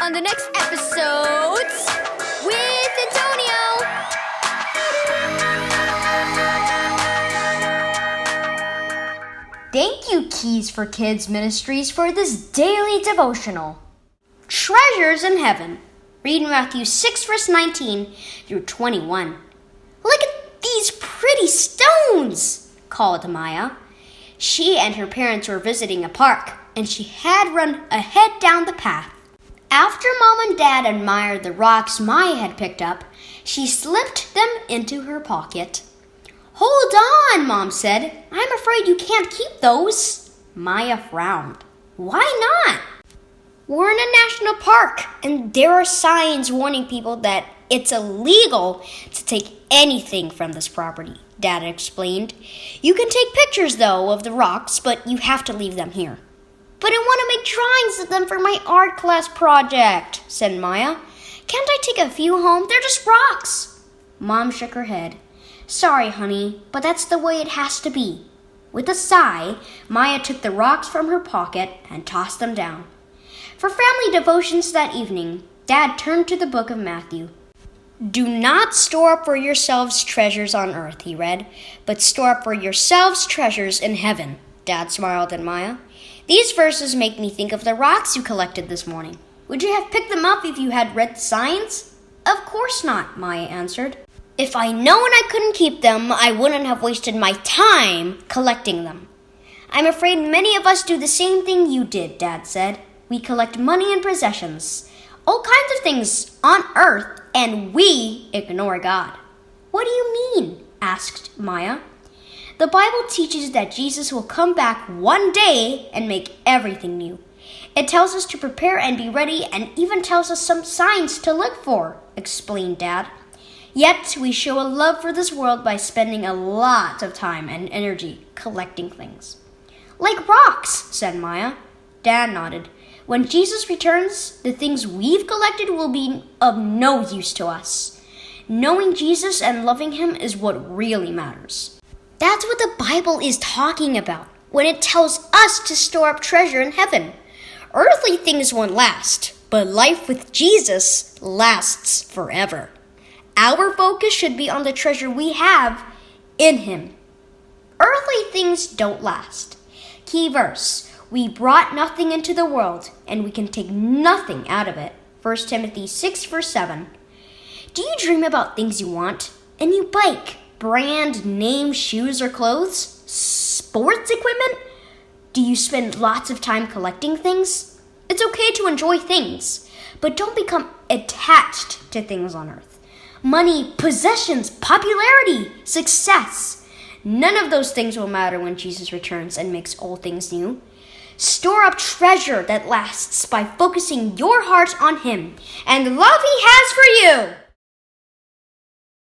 on the next episodes with Antonio. Thank you, Keys for Kids Ministries, for this daily devotional. Treasures in heaven. Read Matthew 6, verse 19 through 21. Look at these pretty stones, called Maya. She and her parents were visiting a park, and she had run ahead down the path. After Mom and Dad admired the rocks Maya had picked up, she slipped them into her pocket. Hold on, Mom said. I'm afraid you can't keep those. Maya frowned. Why not? We're in a national park, and there are signs warning people that it's illegal to take anything from this property, Dad explained. You can take pictures, though, of the rocks, but you have to leave them here. But I want to make drawings of them for my art class project, said Maya. Can't I take a few home? They're just rocks. Mom shook her head. Sorry, honey, but that's the way it has to be. With a sigh, Maya took the rocks from her pocket and tossed them down. For family devotions that evening, Dad turned to the book of Matthew. Do not store up for yourselves treasures on earth, he read, but store up for yourselves treasures in heaven. Dad smiled at Maya. These verses make me think of the rocks you collected this morning. Would you have picked them up if you had read the signs? Of course not, Maya answered. If I'd known I couldn't keep them, I wouldn't have wasted my time collecting them. I'm afraid many of us do the same thing you did, Dad said. We collect money and possessions, all kinds of things on earth, and we ignore God. What do you mean? Asked Maya. The Bible teaches that Jesus will come back one day and make everything new. It tells us to prepare and be ready, and even tells us some signs to look for, explained Dad. Yet we show a love for this world by spending a lot of time and energy collecting things. Like rocks, said Maya. Dad nodded. When Jesus returns, the things we've collected will be of no use to us. Knowing Jesus and loving him is what really matters. That's what the Bible is talking about when it tells us to store up treasure in heaven. Earthly things won't last, but life with Jesus lasts forever. Our focus should be on the treasure we have in him. Earthly things don't last. Key verse. We brought nothing into the world, and we can take nothing out of it. 1 Timothy 6, verse 7. Do you dream about things you want? A new bike, brand, name, shoes, or clothes? Sports equipment? Do you spend lots of time collecting things? It's okay to enjoy things, but don't become attached to things on earth. Money, possessions, popularity, success. None of those things will matter when Jesus returns and makes all things new. Store up treasure that lasts by focusing your heart on him and the love he has for you.